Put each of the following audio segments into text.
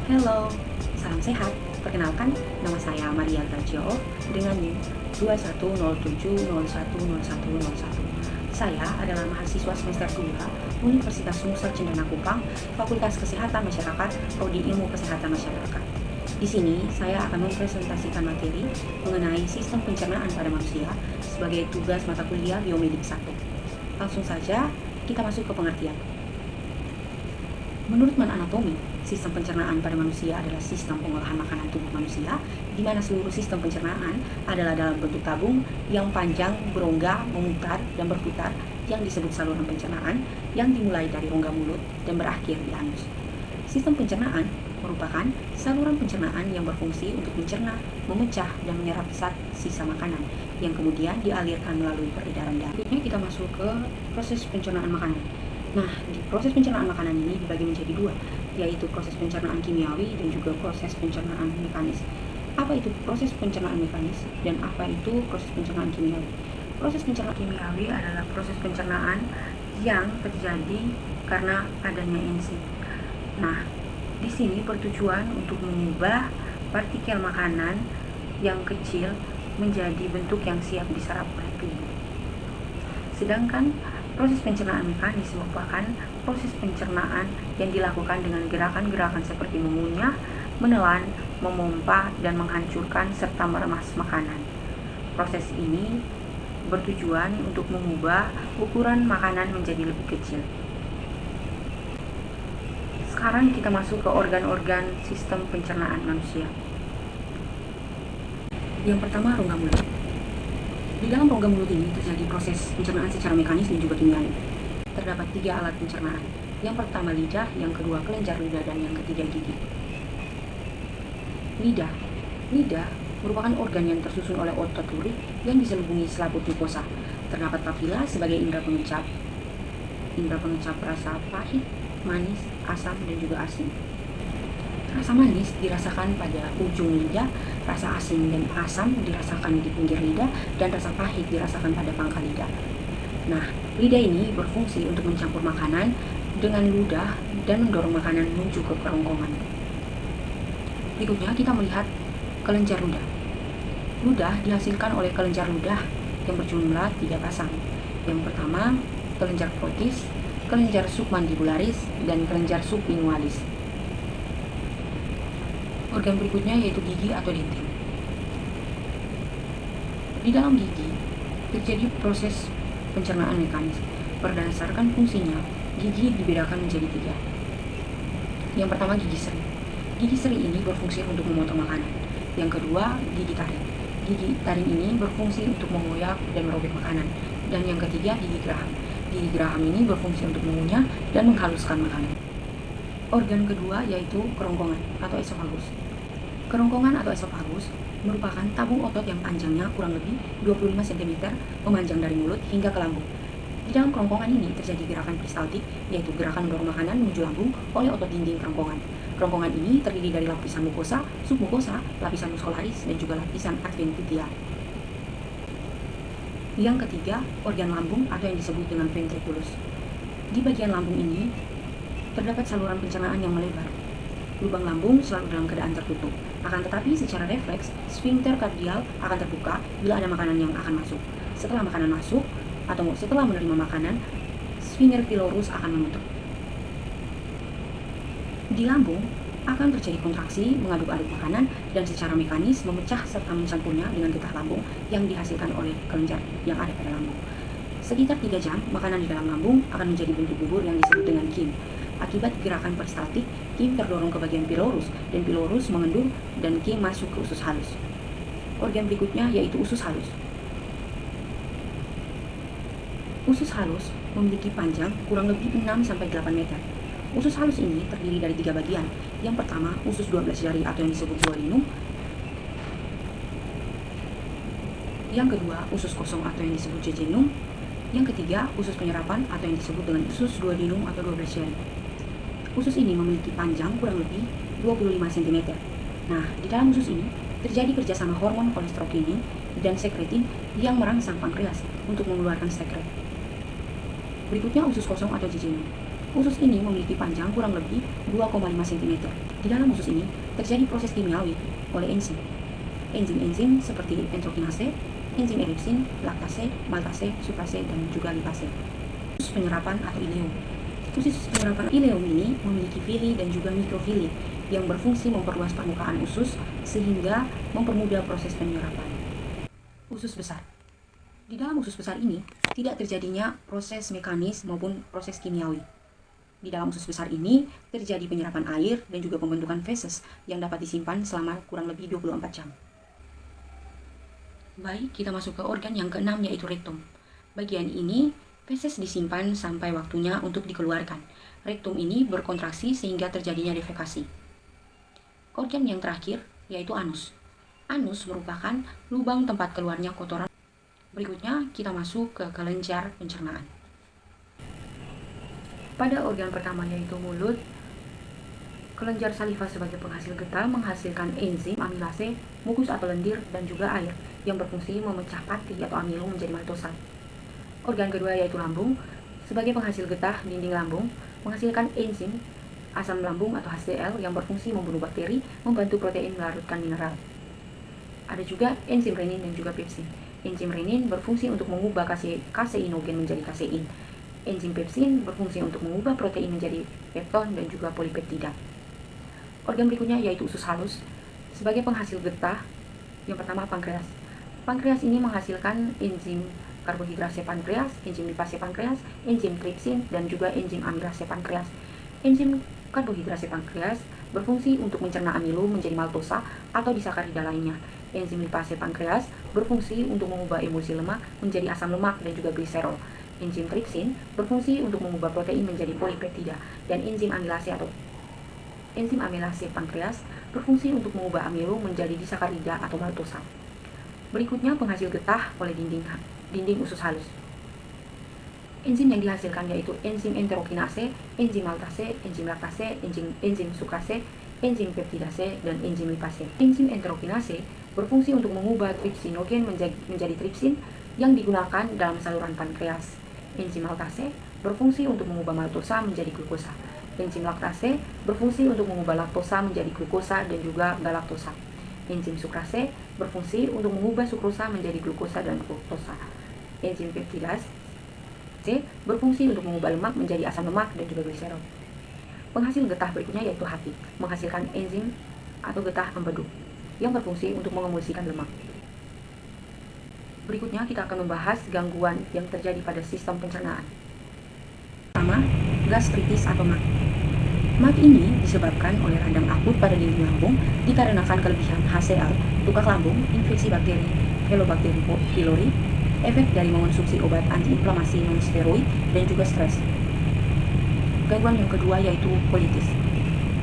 Halo, salam sehat. Perkenalkan, nama saya Maria Garjo dengan NIM 2107010101. Saya adalah mahasiswa semester 2 Universitas Nusa Cendana Kupang, Fakultas Kesehatan Masyarakat, Prodi Ilmu Kesehatan Masyarakat. Di sini, saya akan mempresentasikan materi mengenai sistem pencernaan pada manusia sebagai tugas mata kuliah Biomedik 1. Langsung saja, kita masuk ke pengertian. Menurut anatomi, sistem pencernaan pada manusia adalah sistem pengolahan makanan tubuh manusia, di mana seluruh sistem pencernaan adalah dalam bentuk tabung yang panjang, berongga, memutar, dan berputar, yang disebut saluran pencernaan, yang dimulai dari rongga mulut dan berakhir di anus. Sistem pencernaan merupakan saluran pencernaan yang berfungsi untuk mencerna, memecah, dan menyerap zat sisa makanan, yang kemudian dialirkan melalui peredaran darah. Berikutnya kita masuk ke proses pencernaan makanan. Nah, di proses pencernaan makanan ini dibagi menjadi dua, yaitu proses pencernaan kimiawi dan juga proses pencernaan mekanis. Apa itu proses pencernaan mekanis dan apa itu proses pencernaan kimiawi? Proses pencernaan kimiawi adalah proses pencernaan yang terjadi karena adanya enzim. Nah, di sini bertujuan untuk mengubah partikel makanan yang kecil menjadi bentuk yang siap diserap oleh tubuh. Sedangkan proses pencernaan mekanis merupakan proses pencernaan yang dilakukan dengan gerakan-gerakan seperti mengunyah, menelan, memompa, dan menghancurkan serta meremas makanan. Proses ini bertujuan untuk mengubah ukuran makanan menjadi lebih kecil. Sekarang kita masuk ke organ-organ sistem pencernaan manusia. Yang pertama, rongga mulut. Di dalam rongga mulut ini terjadi proses pencernaan secara mekanis dan juga kimiawi. Terdapat 3 alat pencernaan. Yang pertama lidah, yang kedua kelenjar lidah, dan yang ketiga gigi. Lidah. Lidah merupakan organ yang tersusun oleh otot duri yang diselubungi selaput mukosa. Terdapat papila sebagai indera pengecap. Indera pengecap rasa pahit, manis, asam, dan juga asin. Rasa manis dirasakan pada ujung lidah, rasa asin dan asam dirasakan di pinggir lidah, dan rasa pahit dirasakan pada pangkal lidah. Nah, lidah ini berfungsi untuk mencampur makanan dengan ludah dan mendorong makanan menuju ke kerongkongan. Berikutnya kita melihat kelenjar ludah. Ludah dihasilkan oleh kelenjar ludah yang berjumlah 3 pasang. Yang pertama, kelenjar protis, kelenjar submandibularis, dan kelenjar sublingualis. Organ berikutnya yaitu gigi atau dentin. Di dalam gigi terjadi proses pencernaan mekanis. Berdasarkan fungsinya, gigi dibedakan menjadi 3. Yang pertama, gigi seri. Gigi seri ini berfungsi untuk memotong makanan. Yang kedua, gigi taring. Gigi taring ini berfungsi untuk mengoyak dan merobek makanan. Dan yang ketiga, gigi geraham. Gigi geraham ini berfungsi untuk mengunyah dan menghaluskan makanan. Organ kedua yaitu kerongkongan atau esofagus. Kerongkongan atau esofagus merupakan tabung otot yang panjangnya kurang lebih 25 cm memanjang dari mulut hingga ke lambung. Di dalam kerongkongan ini terjadi gerakan peristaltik, yaitu gerakan mendorong makanan menuju lambung oleh otot dinding kerongkongan. Kerongkongan ini terdiri dari lapisan mukosa, submukosa, lapisan muscularis, dan juga lapisan adventitia. Yang ketiga, organ lambung atau yang disebut dengan ventriculus. Di bagian lambung ini terdapat saluran pencernaan yang melebar. Lubang lambung selalu dalam keadaan tertutup. Akan tetapi secara refleks, sfinkter kardial akan terbuka bila ada makanan yang akan masuk. Setelah makanan masuk atau setelah menerima makanan, sfinkter pylorus akan menutup. Di lambung akan terjadi kontraksi mengaduk-aduk makanan dan secara mekanis memecah serta mencampurnya dengan getah lambung yang dihasilkan oleh kelenjar yang ada pada lambung. Sekitar 3 jam, makanan di dalam lambung akan menjadi bentuk bubur yang disebut dengan kim. Akibat gerakan peristaltik, kim terdorong ke bagian pylorus dan pylorus mengendur dan kim masuk ke usus halus. Organ berikutnya yaitu usus halus. Usus halus memiliki panjang kurang lebih 6-8 meter. Usus halus ini terdiri dari 3 bagian. Yang pertama, usus 12 jari atau yang disebut duodenum. Yang kedua, usus kosong atau yang disebut jejunum. Yang ketiga, usus penyerapan atau yang disebut dengan usus duodenum atau 12 jari. Usus ini memiliki panjang kurang lebih 25 cm. Nah, di dalam usus ini terjadi kerjasama hormon kolesterokinin dan sekretin yang merangsang pankreas untuk mengeluarkan sekret. Berikutnya usus kosong atau jejunum. Usus ini memiliki panjang kurang lebih 2,5 cm. Di dalam usus ini terjadi proses kimiawi oleh enzim. Enzim-enzim seperti enterokinase, enzim eripsin, laktase, maltase, sukrase, dan juga lipase. Usus penyerapan atau ileum. Usus penyerapan ileum ini memiliki vili dan juga mikrofili yang berfungsi memperluas permukaan usus sehingga mempermudah proses penyerapan. Usus besar. Di dalam usus besar ini tidak terjadinya proses mekanis maupun proses kimiawi. Di dalam usus besar ini terjadi penyerapan air dan juga pembentukan feses yang dapat disimpan selama kurang lebih 24 jam. Baik, kita masuk ke organ yang keenam yaitu rektum. Bagian ini feses disimpan sampai waktunya untuk dikeluarkan. Rektum ini berkontraksi sehingga terjadinya defekasi. Organ yang terakhir yaitu anus. Anus merupakan lubang tempat keluarnya kotoran. Berikutnya kita masuk ke kelenjar pencernaan. Pada organ pertama yaitu mulut, kelenjar saliva sebagai penghasil getah menghasilkan enzim amilase, mukus atau lendir, dan juga air yang berfungsi memecah pati atau amilo menjadi maltosa. Organ kedua yaitu lambung, sebagai penghasil getah dinding lambung menghasilkan enzim asam lambung atau HCl yang berfungsi membunuh bakteri, membantu protein melarutkan mineral. Ada juga enzim renin dan juga pepsin. Enzim renin berfungsi untuk mengubah kaseinogen menjadi kasein. Enzim pepsin berfungsi untuk mengubah protein menjadi pepton dan juga polipeptida. Organ berikutnya yaitu usus halus. Sebagai penghasil getah, yang pertama pankreas. Pankreas ini menghasilkan enzim karbohidrase pankreas, enzim lipase pankreas, enzim tripsin, dan juga enzim amilase pankreas. Enzim karbohidrase pankreas berfungsi untuk mencerna amilo menjadi maltosa atau disakarida lainnya. Enzim lipase pankreas berfungsi untuk mengubah emulsi lemak menjadi asam lemak dan juga gliserol. Enzim tripsin berfungsi untuk mengubah protein menjadi polipeptida, dan enzim amilase pankreas berfungsi untuk mengubah amilo menjadi disakarida atau maltosa. Berikutnya penghasil getah oleh dinding usus halus. Enzim yang dihasilkan yaitu enzim enterokinase, enzim maltase, enzim laktase, enzim sukrase, enzim peptidase, dan enzim lipase. Enzim enterokinase berfungsi untuk mengubah tripsinogen menjadi tripsin yang digunakan dalam saluran pankreas. Enzim maltase berfungsi untuk mengubah maltosa menjadi glukosa. Enzim laktase berfungsi untuk mengubah laktosa menjadi glukosa dan juga galaktosa. Enzim sukrase berfungsi untuk mengubah sukrosa menjadi glukosa dan fruktosa. Enzim peptidase berfungsi untuk mengubah lemak menjadi asam lemak dan juga gliserol. Penghasil getah berikutnya yaitu hati, menghasilkan enzim atau getah empedu yang berfungsi untuk mengemulsikan lemak. Berikutnya kita akan membahas gangguan yang terjadi pada sistem pencernaan. Pertama, gastritis atau MAG. MAG ini disebabkan oleh radang akut pada dinding lambung dikarenakan kelebihan HCl, tukak lambung, infeksi bakteri, Helicobacter pylori, efek dari mengonsumsi obat antiinflamasi non-steroid, dan juga stres. Gangguan yang kedua yaitu colitis.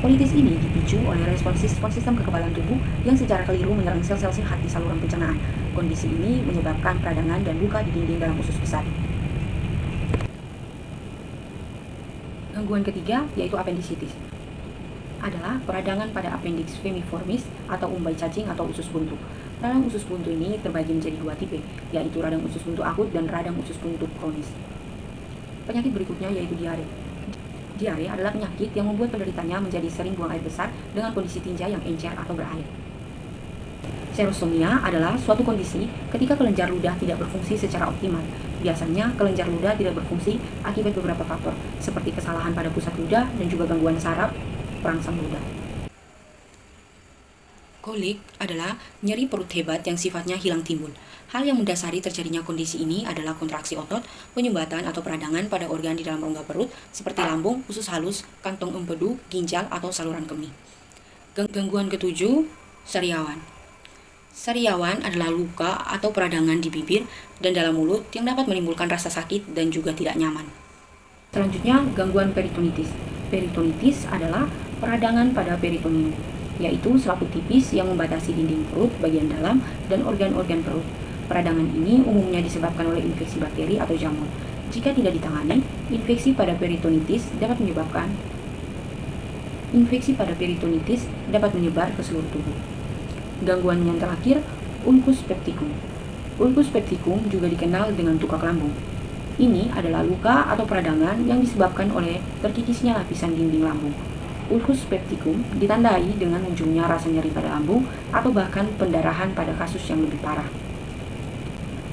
Colitis ini dipicu oleh respons sistem kekebalan tubuh yang secara keliru menyerang sel-sel sehat di saluran pencernaan. Kondisi ini menyebabkan peradangan dan luka di dinding dalam usus besar. Gangguan ketiga yaitu appendicitis. Adalah peradangan pada appendix feminiformis atau umbai cacing atau usus buntu. Radang usus buntu ini terbagi menjadi dua tipe, yaitu radang usus buntu akut dan radang usus buntu kronis. Penyakit berikutnya yaitu diare. Diare adalah penyakit yang membuat penderitanya menjadi sering buang air besar dengan kondisi tinja yang encer atau berair. Serostomia adalah suatu kondisi ketika kelenjar ludah tidak berfungsi secara optimal. Biasanya kelenjar ludah tidak berfungsi akibat beberapa faktor, seperti kesalahan pada pusat ludah dan juga gangguan saraf perangsang ludah. Kolik adalah nyeri perut hebat yang sifatnya hilang timbul. Hal yang mendasari terjadinya kondisi ini adalah kontraksi otot, penyumbatan atau peradangan pada organ di dalam rongga perut seperti lambung, usus halus, kantong empedu, ginjal, atau saluran kemih. Gangguan ketujuh, sariawan. Sariawan adalah luka atau peradangan di bibir dan dalam mulut yang dapat menimbulkan rasa sakit dan juga tidak nyaman. Selanjutnya, gangguan peritonitis. Peritonitis adalah peradangan pada peritoneum, yaitu selaput tipis yang membatasi dinding perut bagian dalam dan organ-organ perut. Peradangan ini umumnya disebabkan oleh infeksi bakteri atau jamur. Jika tidak ditangani, infeksi pada peritonitis dapat menyebar ke seluruh tubuh. Gangguan yang terakhir, ulcus pepticum. Ulcus pepticum juga dikenal dengan tukak lambung. Ini adalah luka atau peradangan yang disebabkan oleh terkikisnya lapisan dinding lambung. Ulcus pepticum ditandai dengan munculnya rasa nyeri pada lambung atau bahkan pendarahan pada kasus yang lebih parah.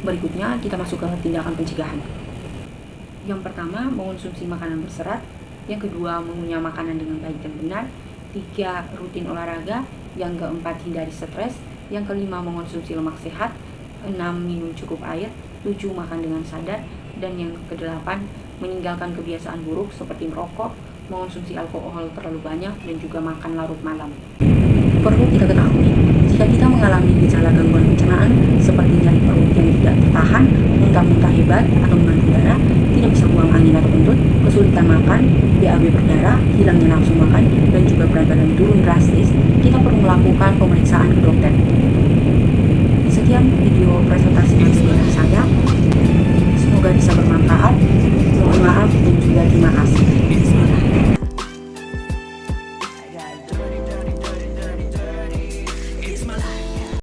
Berikutnya kita masuk ke tindakan pencegahan. Yang pertama, mengonsumsi makanan berserat. Yang kedua, mengunyah makanan dengan baik dan benar. 3, rutin olahraga. Yang keempat, hindari stres. Yang kelima, mengonsumsi lemak sehat. 6, minum cukup air. 7, makan dengan sadar. Dan yang kedelapan, meninggalkan kebiasaan buruk seperti merokok, mengonsumsi alkohol terlalu banyak, dan juga makan larut malam. Perlu kita ketahui, jika kita mengalami gejala gangguan pencernaan seperti nyeri perut yang tidak tertahan, muntah-muntah hebat atau mengandung darah, tidak bisa buang angin atau kentut, kesulitan makan, BAB berdarah, hilangnya nafsu makan, dan juga berat badan turun drastis, kita perlu melakukan pemeriksaan ke dokter. Sekian video presentasi dari saya. Semoga bisa bermanfaat. Mohon maaf dan juga terima kasih.